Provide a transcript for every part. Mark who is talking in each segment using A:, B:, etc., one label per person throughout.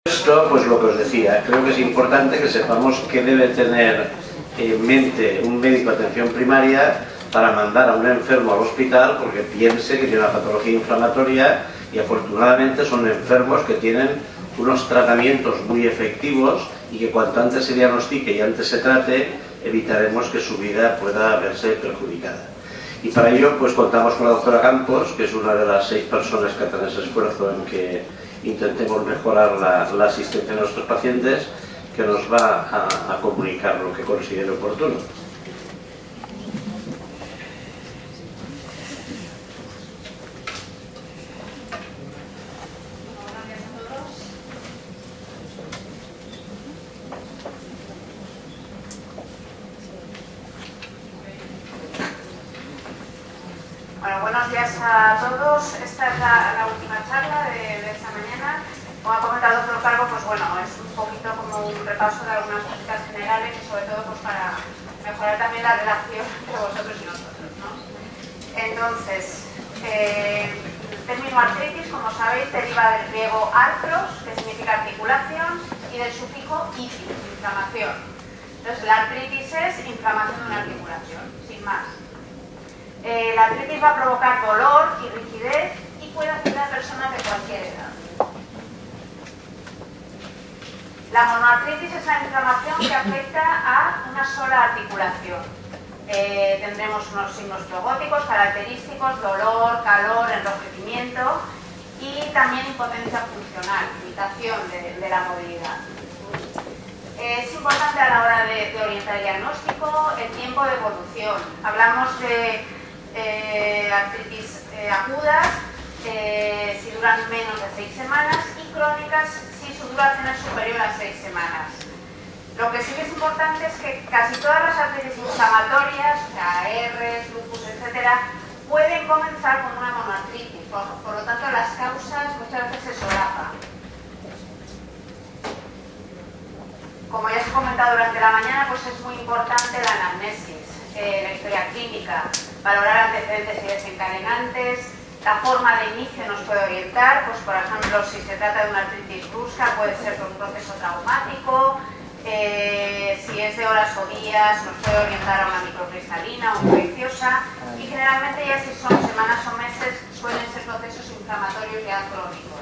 A: Esto, pues lo que os decía, creo que es importante que sepamos qué debe tener en mente un médico de atención primaria para mandar a un enfermo al hospital porque piense que tiene una patología inflamatoria, y afortunadamente son enfermos que tienen unos tratamientos muy efectivos y que cuanto antes se diagnostique y antes se trate, evitaremos que su vida pueda verse perjudicada. Y para ello pues contamos con la doctora Campos, que es una de las 6 personas que hacen ese esfuerzo en que intentemos mejorar la asistencia a nuestros pacientes, que nos va a comunicar lo que considere oportuno.
B: Bueno, buenos días a todos. Esta es la última charla de esta mañana. Como ha comentado el doctor Calvo, pues bueno, es un poquito como un repaso de algunas cositas generales y sobre todo pues para mejorar también la relación entre vosotros y nosotros, ¿no? Entonces, el término artritis, como sabéis, deriva del griego artros, que significa articulación, y del sufijo itis, inflamación. Entonces, la artritis es inflamación de una articulación, sin más. La artritis va a provocar dolor y rigidez y puede afectar a personas de cualquier edad. La monoartritis es la inflamación que afecta a una sola articulación. Tendremos unos signos flogóticos característicos: dolor, calor, enrojecimiento y también impotencia funcional, limitación de la movilidad. Es importante a la hora de orientar el diagnóstico el tiempo de evolución. Hablamos de artritis agudas si duran menos de 6 semanas y crónicas si su duración es superior a 6 semanas. Lo que sí que es importante es que casi todas las artritis inflamatorias, o sea, ARs, lupus, etcétera, pueden comenzar con una monoartritis. Por lo tanto, las causas muchas veces se solapan. Como ya os he comentado durante la mañana, pues es muy importante la anamnesis, la historia clínica, valorar antecedentes y desencadenantes. La forma de inicio nos puede orientar, pues por ejemplo, si se trata de una artritis brusca, puede ser por un proceso traumático. Si es de horas o días, nos puede orientar a una microcristalina o infecciosa, y generalmente ya si son semanas o meses suelen ser procesos inflamatorios ya crónicos.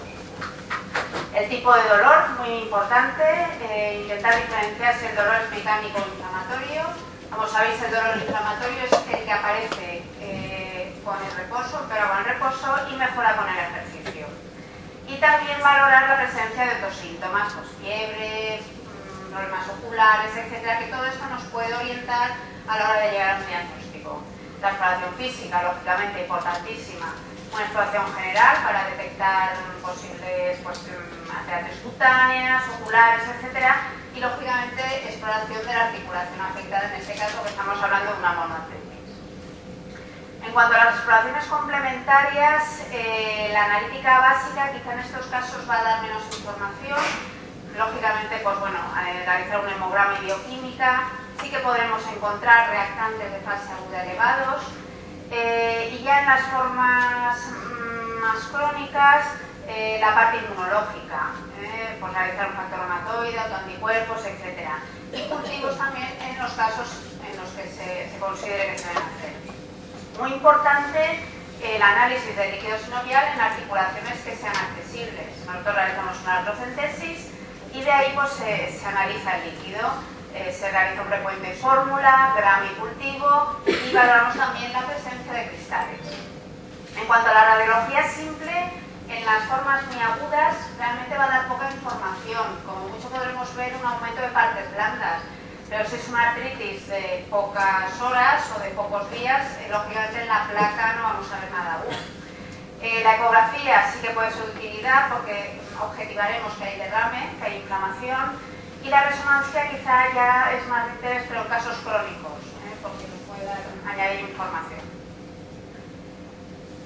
B: El tipo de dolor, muy importante, intentar diferenciar si el dolor es mecánico o inflamatorio. Como sabéis, el dolor inflamatorio es el que aparece con el reposo, pero con el reposo, y mejora con el ejercicio. Y también valorar la presencia de otros síntomas, pues fiebre, problemas oculares, etcétera, que todo esto nos puede orientar a la hora de llegar a un diagnóstico. La exploración física, lógicamente, importantísima. Una exploración general para detectar posibles alteraciones cutáneas, oculares, etcétera, y lógicamente exploración de la articulación afectada, en este caso que estamos hablando de una monoartritis. En cuanto a las exploraciones complementarias, la analítica básica quizá en estos casos va a dar menos información. Lógicamente, pues bueno, realizar un hemograma y bioquímica, sí que podremos encontrar reactantes de fase aguda elevados, y ya en las formas más crónicas, la parte inmunológica, pues realizar un factor reumatoide, autoanticuerpos, etc. Y cultivos también en los casos en los que se considere que se deben hacer. Muy importante el análisis del líquido sinovial en articulaciones que sean accesibles. Nosotros realizamos una artrocentesis y de ahí pues se analiza el líquido. Se realiza un frecuente fórmula, gramo y cultivo, y valoramos también la presencia de cristales. En cuanto a la radiología simple, en las formas muy agudas realmente va a dar poca información. Como mucho podremos ver un aumento de partes blandas, pero si es una artritis de pocas horas o de pocos días, lógicamente en la placa no vamos a ver nada aún. La ecografía sí que puede ser de utilidad porque objetivaremos que hay derrame, que hay inflamación, y la resonancia quizá ya es más de interés, pero en casos crónicos, porque nos puede añadir información.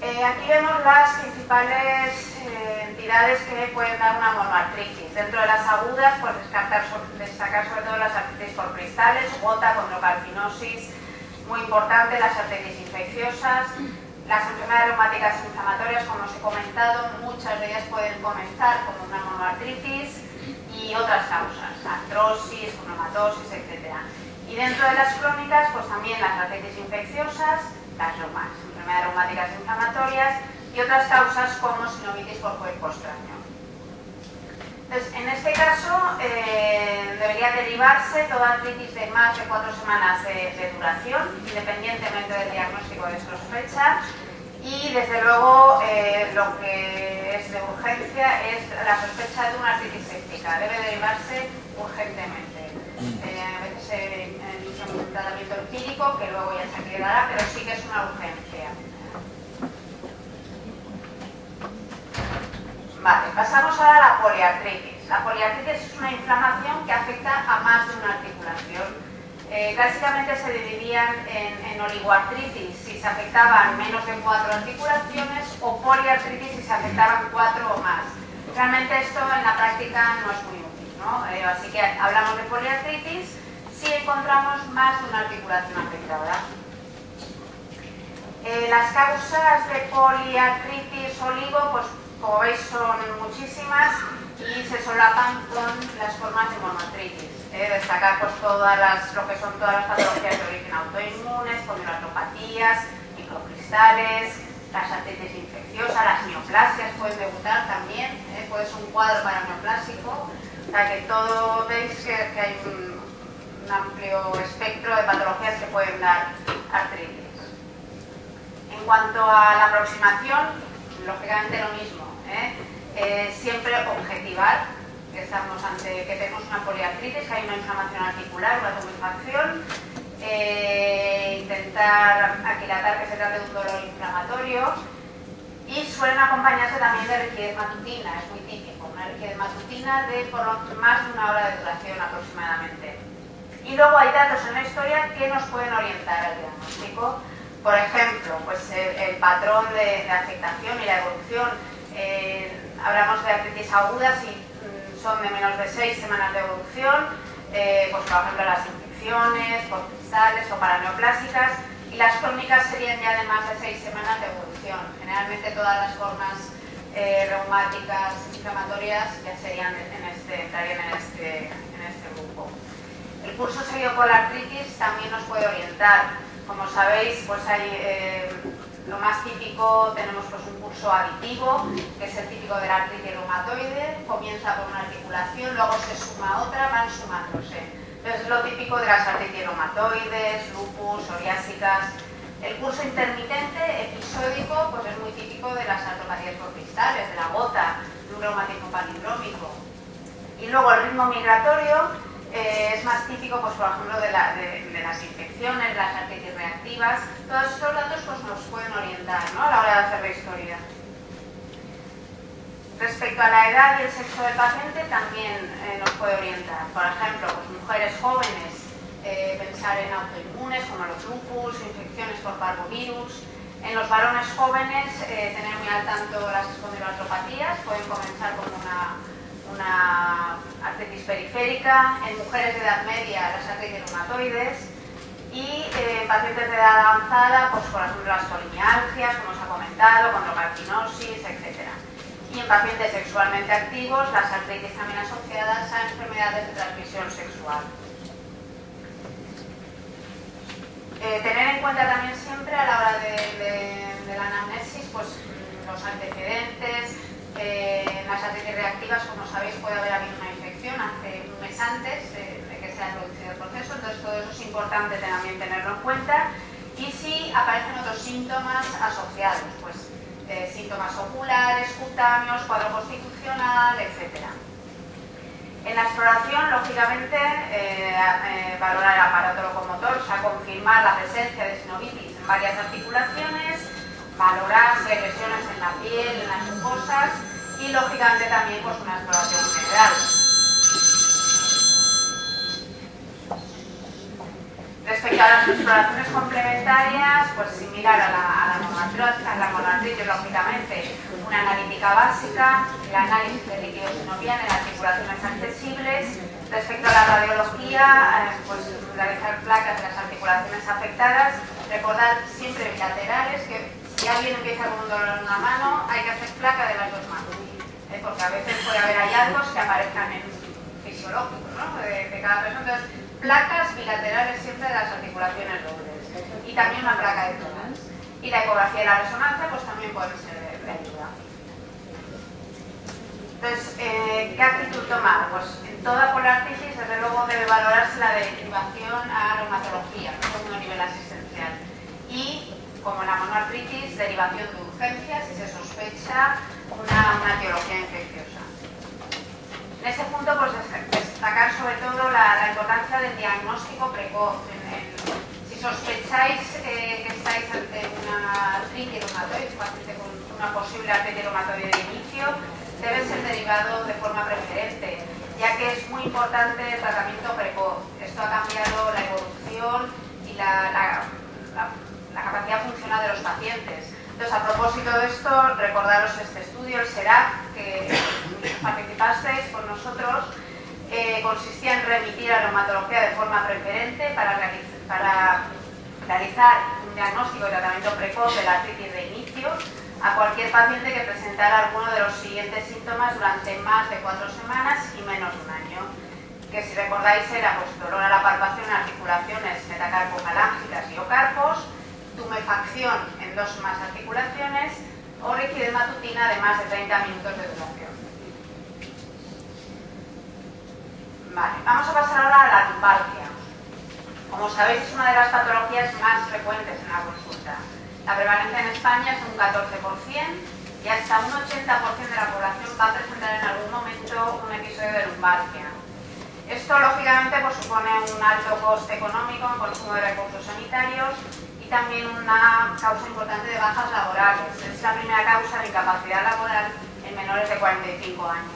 B: Aquí vemos las principales entidades que pueden dar una monoartritis. Dentro de las agudas, pues destacar sobre todo las artritis por cristales, gota, condrocarcinosis, muy importante, las artritis infecciosas, las enfermedades reumáticas inflamatorias, como os he comentado, muchas de ellas pueden comenzar como una monoartritis. y otras causas, artrosis, reumatosis, etc. Y dentro de las crónicas, pues también las artritis infecciosas, las enfermedades reumáticas inflamatorias y otras causas como sinovitis por cuerpo extraño. Entonces, en este caso, debería derivarse toda artritis de más de 4 semanas de duración, independientemente del diagnóstico de sospecha. Y desde luego lo que es de urgencia es la sospecha de una artritis séptica. Debe derivarse urgentemente. A veces se inicia un tratamiento empírico que luego ya se quedará, pero sí que es una urgencia. Vale, pasamos ahora a la poliartritis. La poliartritis es una inflamación que afecta a más de una articulación. Clásicamente se dividían en oligoartritis si se afectaban menos de 4 articulaciones o poliartritis si se afectaban 4 o más. Realmente esto en la práctica no es muy útil, ¿no? Así que hablamos de poliartritis si encontramos más de una articulación afectada. Las causas de poliartritis oligo, pues como veis son muchísimas y se solapan con las formas de monoartritis. Destacar pues lo que son todas las patologías de origen autoinmunes, polioartropatías, microcristales, las artritis infecciosas, las neoplasias pueden debutar también, puede ser un cuadro paraneoplásico, o sea que todo veis que hay un amplio espectro de patologías que pueden dar artritis. En cuanto a la aproximación, lógicamente lo mismo, siempre objetivar que tenemos una poliartritis, que hay una inflamación articular, una tumefacción, intentar aquilatar que se trate de un dolor inflamatorio y suelen acompañarse también de rigidez matutina, es muy típico, una rigidez matutina de por más de 1 hora de duración aproximadamente. Y luego hay datos en la historia que nos pueden orientar al diagnóstico. Por ejemplo, pues el patrón de afectación y la evolución. Hablamos de artritis agudas y son de menos de 6 semanas de evolución, pues por ejemplo las infecciones, por cristales o paraneoplásicas, y las crónicas serían ya de más de 6 semanas de evolución. Generalmente todas las formas reumáticas inflamatorias ya entrarían en este grupo. El curso seguido por la artritis también nos puede orientar. Como sabéis, pues hay lo más típico, tenemos pues un curso aditivo, que es el típico de la artritis reumatoide, comienza por una articulación, luego se suma otra, van sumándose. Entonces es lo típico de las artritis reumatoides, lupus, psoriásicas. El curso intermitente, episódico, pues es muy típico de las artropatías por cristales, de la gota, de un reumatismo palindrómico. Y luego el ritmo migratorio es más típico, pues por ejemplo, de las infecciones, las artritis reactivas. Todos estos datos pues, nos pueden orientar, ¿no?, a la hora de hacer la historia. Respecto a la edad y el sexo del paciente también nos puede orientar. Por ejemplo, pues mujeres jóvenes, pensar en autoinmunes como los lupus, infecciones por parvovirus. En los varones jóvenes, tener muy al tanto las espondiloartropatías, pueden comenzar con una artritis periférica. En mujeres de edad media, las artritis reumatoides. Y en pacientes de edad avanzada, pues por ejemplo las polimialgias, como os ha comentado, condrocarcinosis, etc. Y en pacientes sexualmente activos, las artritis también asociadas a enfermedades de transmisión sexual. Tener en cuenta también siempre a la hora de la anamnesis, pues los antecedentes. En las artritis reactivas, como sabéis, puede haber habido una infección hace un mes antes de que se haya producido el proceso, entonces todo eso es importante también tenerlo en cuenta. Y si aparecen otros síntomas asociados, pues síntomas oculares, cutáneos, cuadro constitucional, etc. En la exploración, lógicamente, valorar el aparato locomotor, o sea, confirmar la presencia de sinovitis en varias articulaciones, valorar si hay lesiones en la piel, en las mucosas y, lógicamente, también pues, una exploración general. Respecto a las exploraciones complementarias, pues similar a la monoartritis, lógicamente, una analítica básica, el análisis de líquido sinovial en articulaciones accesibles. Respecto a la radiología, pues realizar placas de las articulaciones afectadas, recordar siempre bilaterales, que si alguien empieza con un dolor en una mano, hay que hacer placa de las dos manos, porque a veces puede haber hallazgos que aparezcan en fisiológico, ¿no? de cada persona. Entonces, placas bilaterales siempre de las articulaciones dobles y también una placa de tórax. Y la ecografía y la resonancia pues también pueden ser de ayuda. Entonces, ¿qué actitud tomar? Pues en toda poliartritis, desde luego, debe valorarse la derivación a reumatología, en segundo nivel asistencial. Y, como en la monoartritis, derivación de urgencia si se sospecha una etiología infecciosa. En este punto, pues destacar sobre todo la importancia del diagnóstico precoz. Si sospecháis que estáis ante una artritis reumatoide, un paciente con una posible artritis reumatoide de inicio, debe ser derivado de forma preferente, ya que es muy importante el tratamiento precoz. Esto ha cambiado la evolución y la capacidad funcional de los pacientes. Entonces, a propósito de esto, recordaros este estudio, el SERAC, que participasteis con nosotros, consistía en remitir a reumatología de forma preferente para realizar un diagnóstico y tratamiento precoz de la artritis de inicio a cualquier paciente que presentara alguno de los siguientes síntomas durante más de 4 semanas y menos de un año. Que, si recordáis, era pues, dolor a la palpación en articulaciones metacarpofalángicas y o carpos, tumefacción en 2 o más articulaciones o rigidez matutina de más de 30 minutos de duración. Vale, vamos a pasar ahora a la lumbalgia. Como sabéis, es una de las patologías más frecuentes en la consulta. La prevalencia en España es un 14% y hasta un 80% de la población va a presentar en algún momento un episodio de lumbalgia. Esto, lógicamente, pues, supone un alto coste económico en consumo de recursos sanitarios y también una causa importante de bajas laborales. Es la primera causa de incapacidad laboral en menores de 45 años.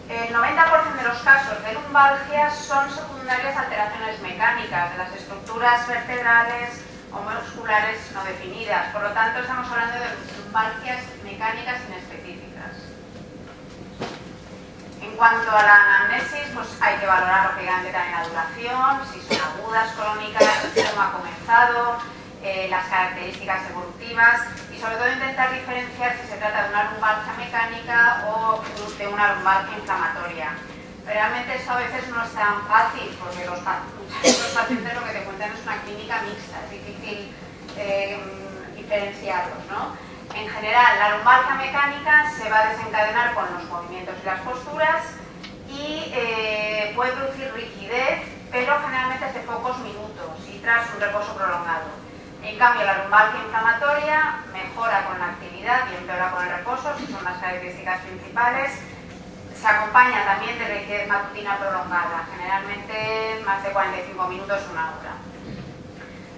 B: El 90% de los casos de lumbalgia son secundarias a alteraciones mecánicas de las estructuras vertebrales o musculares no definidas. Por lo tanto, estamos hablando de lumbalgias mecánicas inespecíficas. En cuanto a la anamnesis, pues hay que valorar lógicamente también la duración, si son agudas, crónicas, cómo ha comenzado, las características evolutivas y sobre todo intentar diferenciar si se trata de una lumbalgia mecánica o de una lumbalgia inflamatoria. Realmente esto a veces no es tan fácil porque los pacientes lo que te cuentan es una clínica mixta, es difícil diferenciarlos, ¿no? En general, la lumbalgia mecánica se va a desencadenar con los movimientos y las posturas y puede producir rigidez, pero generalmente es de pocos minutos y tras un reposo prolongado. En cambio, la lumbalgia inflamatoria mejora con la actividad y empeora con el reposo, si son las características principales. Se acompaña también de rigidez matutina prolongada, generalmente más de 45 minutos, una hora.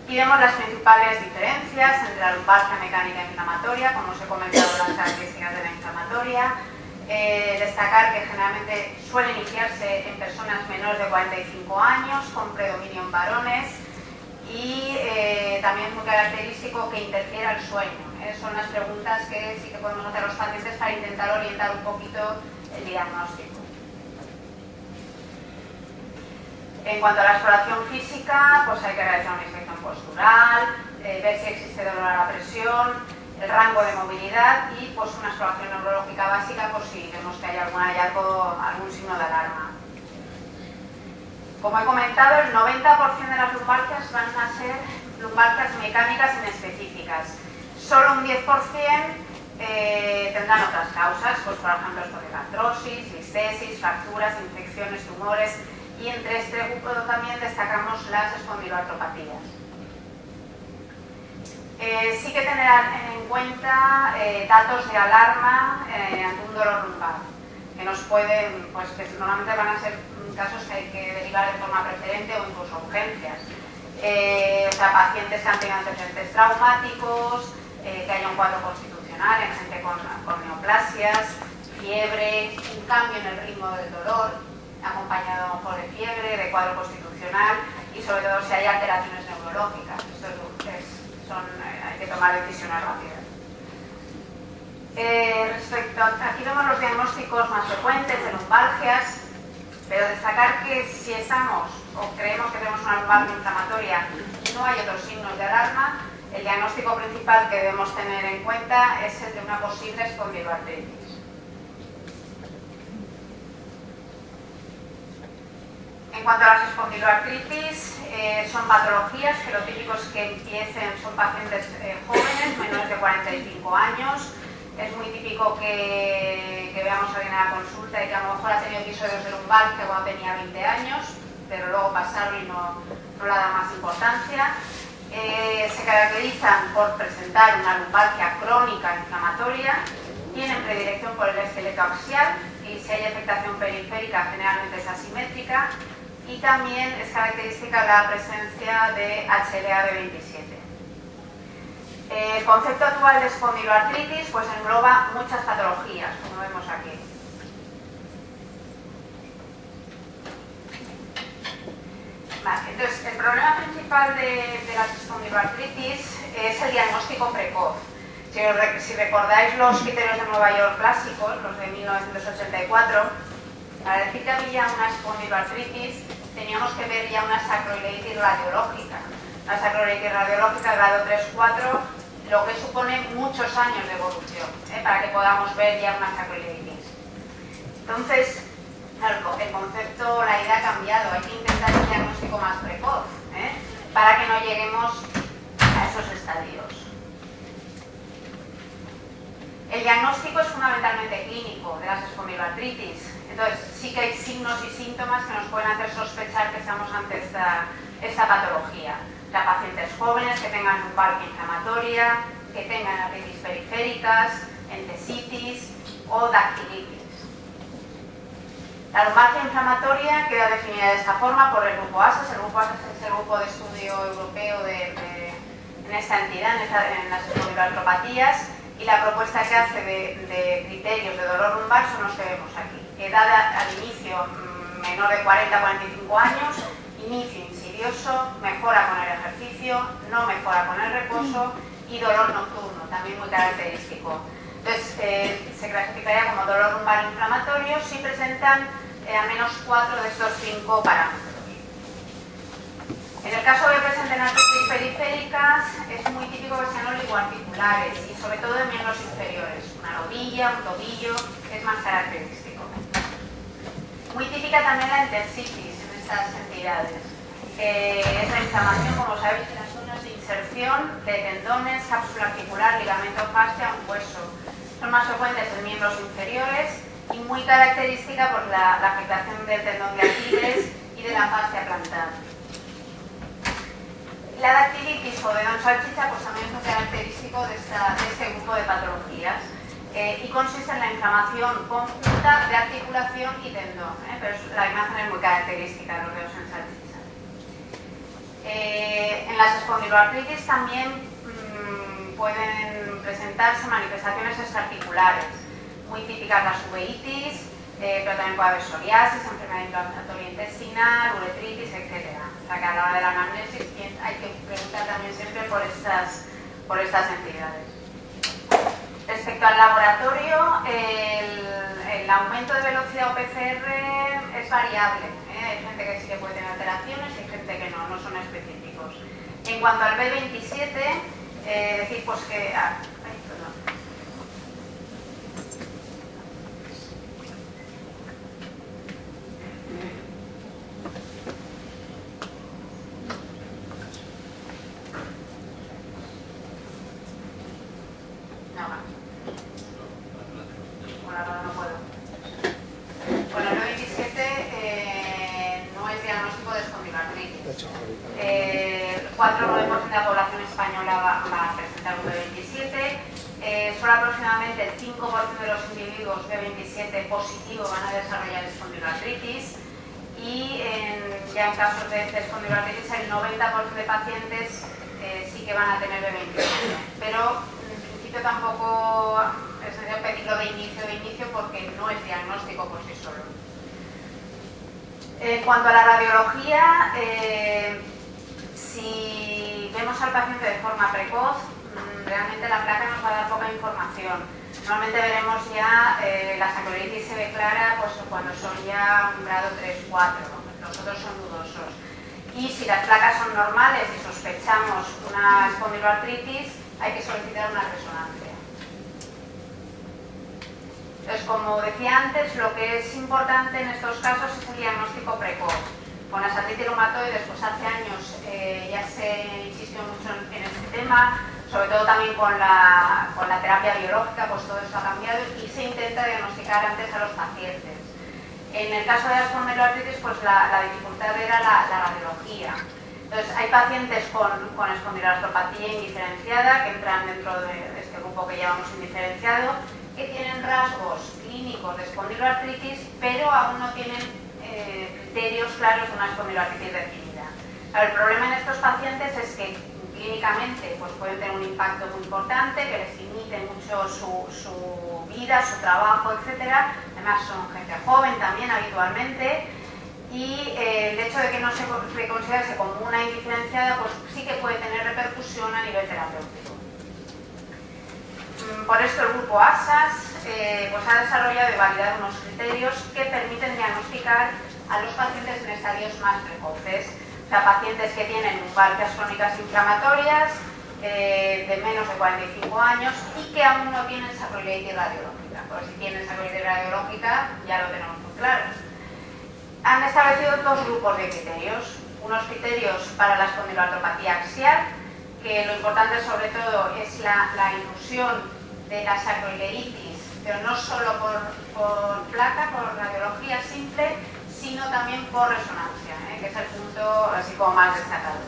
B: Y vemos las principales diferencias entre la lumbalgia mecánica e inflamatoria, como os he comentado las características de la inflamatoria. Destacar que generalmente suele iniciarse en personas menores de 45 años, con predominio en varones, y también es muy característico que interfiera el sueño. Son las preguntas que sí que podemos hacer a los pacientes para intentar orientar un poquito el diagnóstico. En cuanto a la exploración física, pues hay que realizar una inspección postural, ver si existe dolor a la presión, el rango de movilidad y pues una exploración neurológica básica por si vemos que hay algún hallazgo, algún signo de alarma. Como he comentado, el 90% de las lumbalgias van a ser lumbalgias mecánicas inespecíficas. Solo un 10% tendrán otras causas, pues por ejemplo artrosis, listesis, fracturas, infecciones, tumores, y entre este grupo también destacamos las espondiloartropatías. Sí que tener en cuenta datos de alarma ante un dolor lumbar, que nos pueden, pues que normalmente van a ser casos que hay que derivar de forma preferente o incluso urgencias. O sea, pacientes que han tenido antecedentes traumáticos, que haya un cuadro constitucional en gente con neoplasias, fiebre, un cambio en el ritmo del dolor, acompañado a lo mejor de fiebre, de cuadro constitucional y sobre todo si hay alteraciones neurológicas. Esto hay que tomar decisiones rápidas. Aquí vemos los diagnósticos más frecuentes de lumbalgias, pero destacar que si estamos o creemos que tenemos una lumbalgia inflamatoria y no hay otros signos de alarma, el diagnóstico principal que debemos tener en cuenta es el de una posible espondiloartritis. En cuanto a las espondiloartritis, son patologías que lo típico es que empiecen, son pacientes jóvenes, menores de 45 años. Es muy típico que veamos a alguien a la consulta y que a lo mejor ha tenido episodios de lumbalgia cuando tenía 20 años, pero luego pasaron y no le da más importancia. Se caracterizan por presentar una lumbalgia crónica inflamatoria, tienen predilección por el esqueleto axial y si hay afectación periférica generalmente es asimétrica, y también es característica la presencia de HLA-B27. El concepto actual de espondiloartritis pues engloba muchas patologías, como vemos aquí. Vale, entonces, el problema principal de las espondiloartritis es el diagnóstico precoz. Si recordáis los criterios de Nueva York clásicos, los de 1984, para decir que había una espondiloartritis teníamos que ver ya una sacroileitis radiológica. La sacroileitis radiológica grado 3-4, lo que supone muchos años de evolución, para que podamos ver ya una sacroileitis. Entonces, el concepto, la idea ha cambiado, hay que intentar un diagnóstico más precoz, para que no lleguemos a esos estadios. El diagnóstico es fundamentalmente clínico de las espondiloartritis, entonces sí que hay signos y síntomas que nos pueden hacer sospechar que estamos ante esta patología. Ya pacientes jóvenes que tengan lumbalgia inflamatoria, que tengan artritis periféricas, entesitis o dactilitis. La lumbalgia inflamatoria queda definida de esta forma por el grupo ASAS. El grupo ASAS es el grupo de estudio europeo en esta entidad, en las espondiloartropatías, y la propuesta que hace de criterios de dolor lumbar son los que vemos aquí. Edad al inicio menor de 40-45 años, inicio insidioso, mejora con el ejercicio, no mejora con el reposo y dolor nocturno, también muy característico. Entonces, se clasificaría como dolor lumbar inflamatorio si presentan al menos 4 de estos 5 parámetros. En el caso de que presenten artritis periféricas, es muy típico que sean oligoarticulares y sobre todo de miembros inferiores, una rodilla, un tobillo, es más característico. Muy típica también la entesitis en estas entidades, que es la inflamación, como sabéis, en las zonas de inserción de tendones, cápsula articular, ligamento fascia o hueso. Son más frecuentes en miembros inferiores y muy característica por la afectación del tendón de Aquiles y de la fascia plantar. La dactilitis o dedón salchicha pues también es muy característico de este grupo de patologías y consiste en la inflamación conjunta de articulación y tendón, pero la imagen es muy característica de los dedos en salchicha. En las espondiloartritis también pueden presentarse manifestaciones extraarticulares, muy típicas las uveitis, pero también puede haber psoriasis, enfermedad inflamatoria intestinal, uretritis, etc. O sea que a la hora de la anamnesis hay que preguntar también siempre por estas entidades. Respecto al laboratorio, el aumento de velocidad o PCR es variable. Hay gente que sí que puede tener alteraciones y hay gente que no son específicos. En cuanto al B27, decir pues que... de la población española va a presentar un B27, solo aproximadamente el 5% de los individuos B27 positivo van a desarrollar espondiloartritis y ya en casos de espondiloartritis el 90% de pacientes sí que van a tener B27, pero en principio tampoco es necesario pedirlo de inicio porque no es diagnóstico por sí solo. En cuanto a la radiología, si vemos al paciente de forma precoz, realmente la placa nos va a dar poca información. Normalmente veremos ya la sacroileitis se ve clara pues, cuando son ya un grado 3-4, los otros son dudosos. Y si las placas son normales y sospechamos una espondiloartritis, hay que solicitar una resonancia. Entonces, como decía antes, lo que es importante en estos casos es el diagnóstico precoz. Con las artritis reumatoides, pues hace años ya se insistió mucho en este tema, sobre todo también con la terapia biológica, pues todo eso ha cambiado y se intenta diagnosticar antes a los pacientes. En el caso de la espondiloartritis, pues la dificultad era la radiología. Entonces, hay pacientes con espondiloartropatía indiferenciada, que entran dentro de este grupo que llamamos indiferenciado, que tienen rasgos clínicos de espondiloartritis, pero aún no tienen criterios claros de una espondiloartritis definida. El problema en estos pacientes es que clínicamente pues, pueden tener un impacto muy importante, que les limite mucho su vida, su trabajo, etc. Además son gente joven también habitualmente y el hecho de que no se considerase como una indiferenciada pues sí que puede tener repercusión a nivel terapéutico. Por esto el grupo ASAS pues ha desarrollado y validado unos criterios que permiten diagnosticar a los pacientes en estadios más precoces. O sea, pacientes que tienen lumbalgias crónicas inflamatorias de menos de 45 años y que aún no tienen sacroiliitis radiológica. Porque si tienen sacroiliitis radiológica ya lo tenemos muy claro. Han establecido dos grupos de criterios. Unos criterios para la espondiloartropatía axial, que lo importante sobre todo es la inclusión de la sacroileitis, pero no solo por placa, por radiología simple, sino también por resonancia, que es el punto así como más destacado.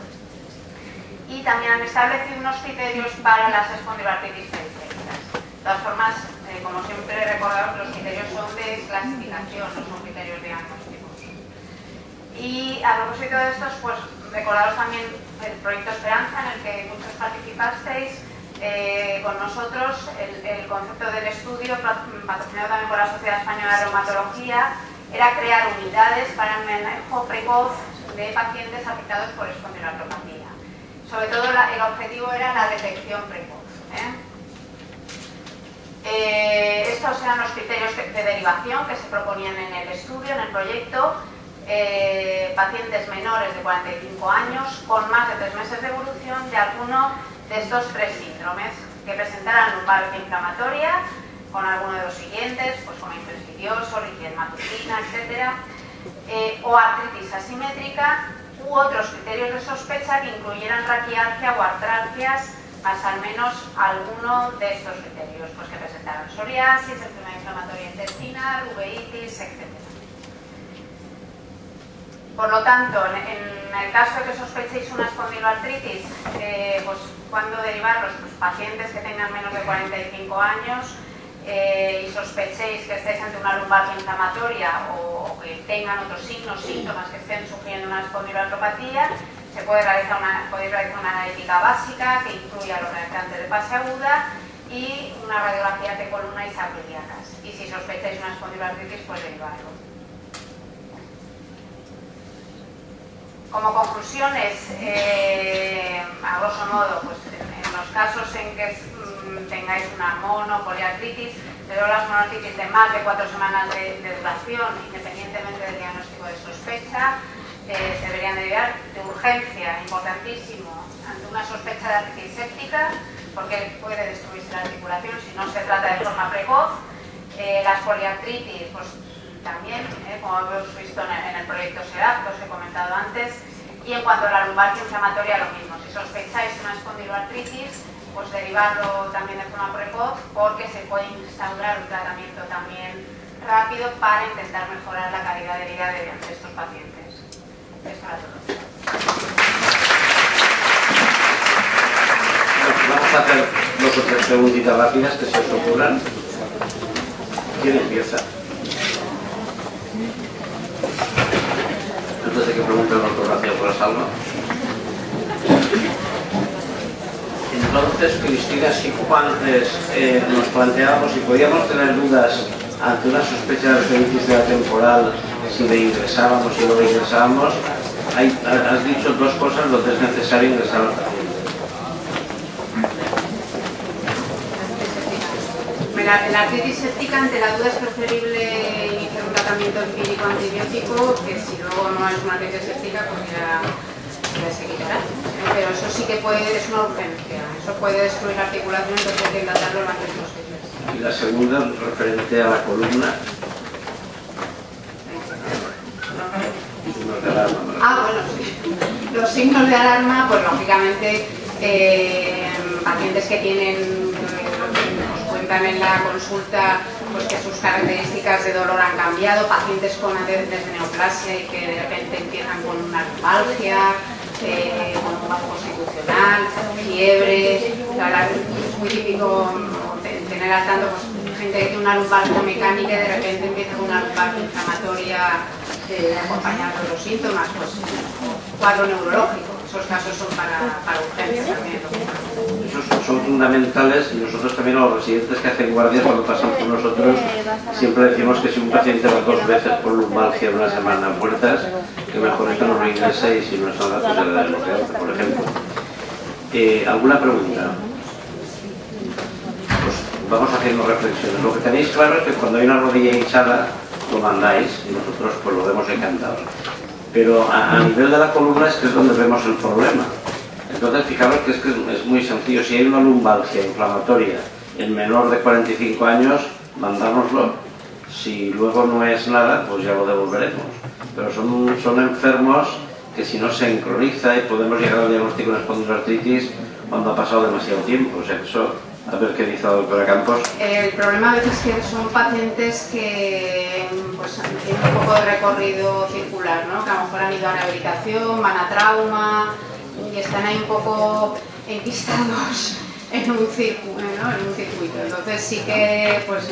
B: Y también han establecido unos criterios para las espondiloartritis periféricas. De todas formas, como siempre he recordado, los criterios son de clasificación, no son criterios diagnósticos. Y a propósito de estos, pues recordaros también el proyecto Esperanza, en el que muchos participasteis con nosotros. El concepto del estudio, patrocinado también por la Sociedad Española de Reumatología, era crear unidades para el manejo precoz de pacientes afectados por espondiloartropatía. Sobre todo el objetivo era la detección precoz. Estos eran los criterios de derivación que se proponían en el estudio, en el proyecto. Pacientes menores de 45 años con más de 3 meses de evolución de alguno de estos 3 síndromes, que presentaran lumbalgia inflamatoria con alguno de los siguientes, pues como insidioso, richidermatutina, etc., o artritis asimétrica u otros criterios de sospecha que incluyeran raquialgia o artralgias más al menos alguno de estos criterios, pues que presentaran psoriasis, enfermedad inflamatoria intestinal, uveitis, etc. Por lo tanto, en el caso de que sospechéis una espondiloartritis, pues cuando derivarlos, pues pacientes que tengan menos de 45 años y sospechéis que estéis ante una lumbalgia inflamatoria o que tengan otros signos, síntomas que estén sufriendo una espondiloartropatía, se podéis realizar una analítica básica que incluya los reactantes de fase aguda y una radiografía de columna y sacroiliacas. Y si sospecháis una espondiloartritis, pues derivarlo. Como conclusiones, a grosso modo, pues en los casos en que tengáis una monopoliartritis, pero las monoartritis de más de 4 semanas de duración, independientemente del diagnóstico de sospecha, se deberían derivar de urgencia, importantísimo, ante una sospecha de artritis séptica, porque puede destruirse la articulación si no se trata de forma precoz. Las poliartritis, pues también, como hemos visto en el proyecto SEDAP, que os he comentado antes. Y en cuanto a la lumbalgia inflamatoria, lo mismo. Si sospecháis una espondiloartritis, pues derivarlo también de forma precoz, porque se puede instaurar un tratamiento también rápido para intentar mejorar la calidad de vida de estos pacientes. Esto era todo.
A: Vamos a hacer 2 o 3 preguntitas rápidas que se os ocurran. ¿Quién empieza? Antes de que pregunte el doctor García por la salva. Entonces, Cristina, si antes nos planteábamos si podíamos tener dudas ante una sospecha de artritis de la temporal, si le ingresábamos, si no le ingresábamos, has dicho 2 cosas donde es necesario ingresar al paciente.
B: En la artritis séptica, ante la duda es preferible iniciar un tratamiento empírico antibiótico, que si luego no es una artritis séptica, pues ya se quitará. Pero eso sí que es una urgencia, eso puede destruir la articulación, entonces hay que tratarlo lo antes posible.
A: Y la segunda, referente a la columna.
B: signos de alarma, pues lógicamente pacientes que tienen, nos cuentan en la consulta pues que sus características de dolor han cambiado, pacientes con antecedentes de neoplasia y que de repente empiezan con una lumbalgia, con un bajo constitucional, fiebre. Es muy típico tener al tanto pues, gente que tiene una lumbalgia mecánica y de repente empieza con una lumbalgia inflamatoria acompañada de los síntomas, pues cuadro neurológico. Esos casos son para urgencia también.
A: Esos son fundamentales y nosotros también a los residentes que hacen guardias cuando pasan por nosotros siempre decimos que si un paciente va 2 veces por lumbalgia en una semana a puertas, que mejor es que no lo ingrese y si no está datos de la desbloqueada, por ejemplo. ¿Alguna pregunta? Pues vamos haciendo reflexiones. Lo que tenéis claro es que cuando hay una rodilla hinchada lo mandáis y nosotros pues lo vemos encantado. Pero a nivel de la columna es que es donde vemos el problema. Entonces, fijaros que es muy sencillo. Si hay una lumbalgia inflamatoria en menor de 45 años, mandárnoslo. Si luego no es nada, pues ya lo devolveremos. Pero son enfermos que si no se sincroniza y podemos llegar al diagnóstico de espondiloartritis cuando ha pasado demasiado tiempo. O sea, eso, a ver qué dice la doctora Campos.
B: El problema a veces es que son pacientes que pues, tienen un poco de recorrido circular, ¿no? Que a lo mejor han ido a rehabilitación, van a trauma y están ahí un poco enquistados en un circuito, ¿no? En un circuito. Entonces sí que pues,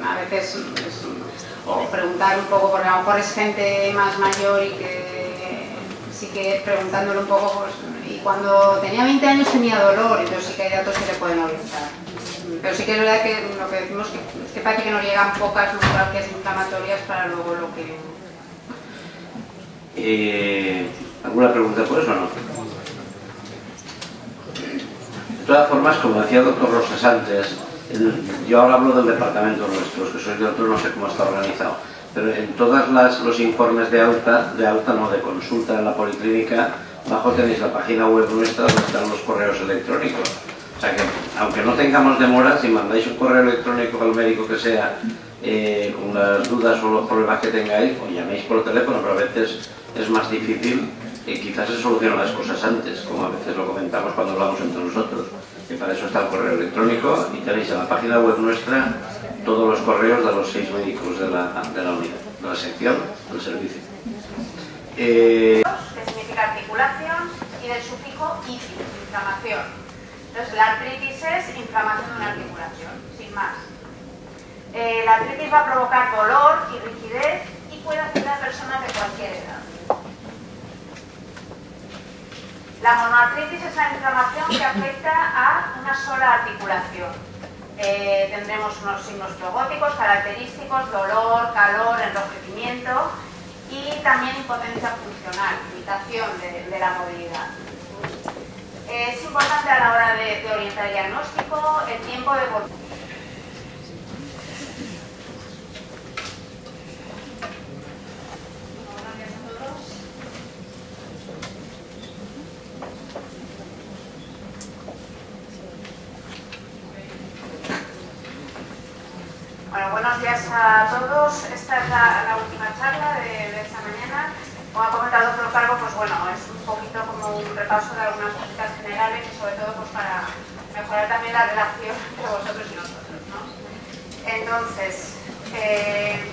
B: a veces o preguntar un poco, porque a lo mejor es gente más mayor y que sí que preguntándole un poco pues, y cuando tenía 20 años tenía dolor, entonces sí que hay datos que le pueden orientar. Pero sí que es verdad que lo que decimos es que parece que nos llegan pocas lumbalgias inflamatorias para luego lo que...
A: ¿Alguna pregunta por eso o no? De todas formas, como decía el doctor Rosas antes, yo ahora hablo del departamento nuestro, que soy de otro, no sé cómo está organizado, pero en todos los informes de alta no, de consulta en la policlínica, abajo tenéis la página web nuestra donde están los correos electrónicos. O sea que, aunque no tengamos demora, si mandáis un correo electrónico al médico que sea, con las dudas o los problemas que tengáis, o llaméis por teléfono, pero a veces es más difícil y quizás se solucionan las cosas antes, como a veces lo comentamos cuando hablamos entre nosotros. Y para eso está el correo electrónico y tenéis en la página web nuestra todos los correos de los 6 médicos de la unidad, de la sección, del servicio.
B: Que significa articulación y del sufijo itis, inflamación. Entonces la artritis es inflamación de una articulación, sin más. La artritis va a provocar dolor y rigidez y puede afectar a personas de cualquier edad. La monoartritis es la inflamación que afecta a una sola articulación. Tendremos unos signos flogóticos característicos, dolor, calor, enrojecimiento y también impotencia funcional, limitación de la movilidad. Es importante a la hora de orientar el diagnóstico el tiempo de evolución. Bueno, buenos días a todos. Esta es la última charla de esta mañana. Como ha comentado el doctor Calvo, pues bueno, es un poquito como un repaso de algunas cositas generales y sobre todo pues para mejorar también la relación entre vosotros y nosotros, ¿no? Entonces, el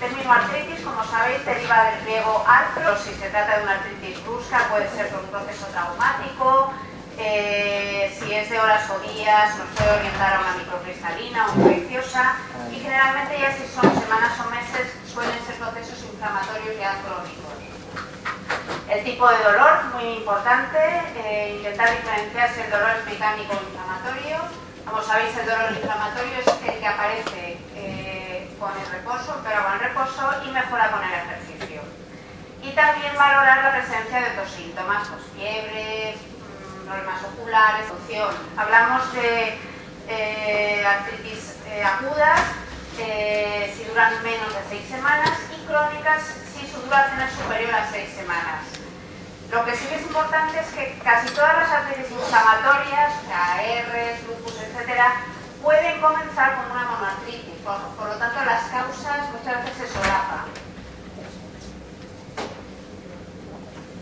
B: término artritis, como sabéis, deriva del griego artros. Si se trata de una artritis brusca, puede ser por un proceso traumático. Si es de horas o días, nos puede orientar a una microcristalina o infecciosa y generalmente ya si son semanas o meses suelen ser procesos inflamatorios ya crónicos. El tipo de dolor, muy importante, intentar diferenciar si el dolor es mecánico o inflamatorio. Como sabéis, el dolor inflamatorio es el que aparece con el reposo, pero con el reposo y mejora con el ejercicio. Y también valorar la presencia de otros síntomas, pues fiebre, problemas oculares, función. Hablamos de artritis agudas, si duran menos de 6 semanas, y crónicas si su duración es superior a 6 semanas. Lo que sí que es importante es que casi todas las artritis inflamatorias, o sea, ARs, lupus, etcétera, pueden comenzar con una monoartritis. Por lo tanto, las causas muchas veces se solapan.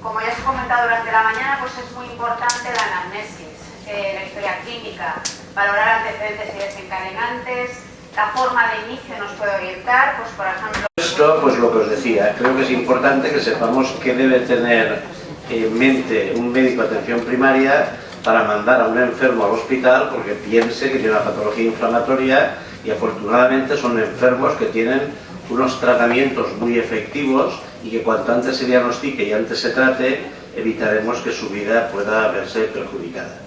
B: Como ya os he comentado, comentado durante la mañana, pues es muy importante la anamnesis, la historia clínica, valorar antecedentes y desencadenantes, la forma de inicio nos puede orientar, pues por ejemplo...
A: Esto, pues lo que os decía, creo que es importante que sepamos qué debe tener en mente un médico de atención primaria para mandar a un enfermo al hospital porque piense que tiene una patología inflamatoria, y afortunadamente son enfermos que tienen unos tratamientos muy efectivos y que cuanto antes se diagnostique y antes se trate, evitaremos que su vida pueda verse perjudicada.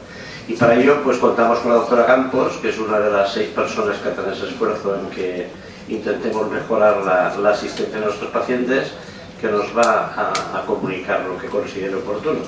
A: Y para ello pues contamos con la doctora Campos, que es una de las 6 personas que hacen ese esfuerzo en que intentemos mejorar la asistencia a nuestros pacientes, que nos va a comunicar lo que considere oportuno.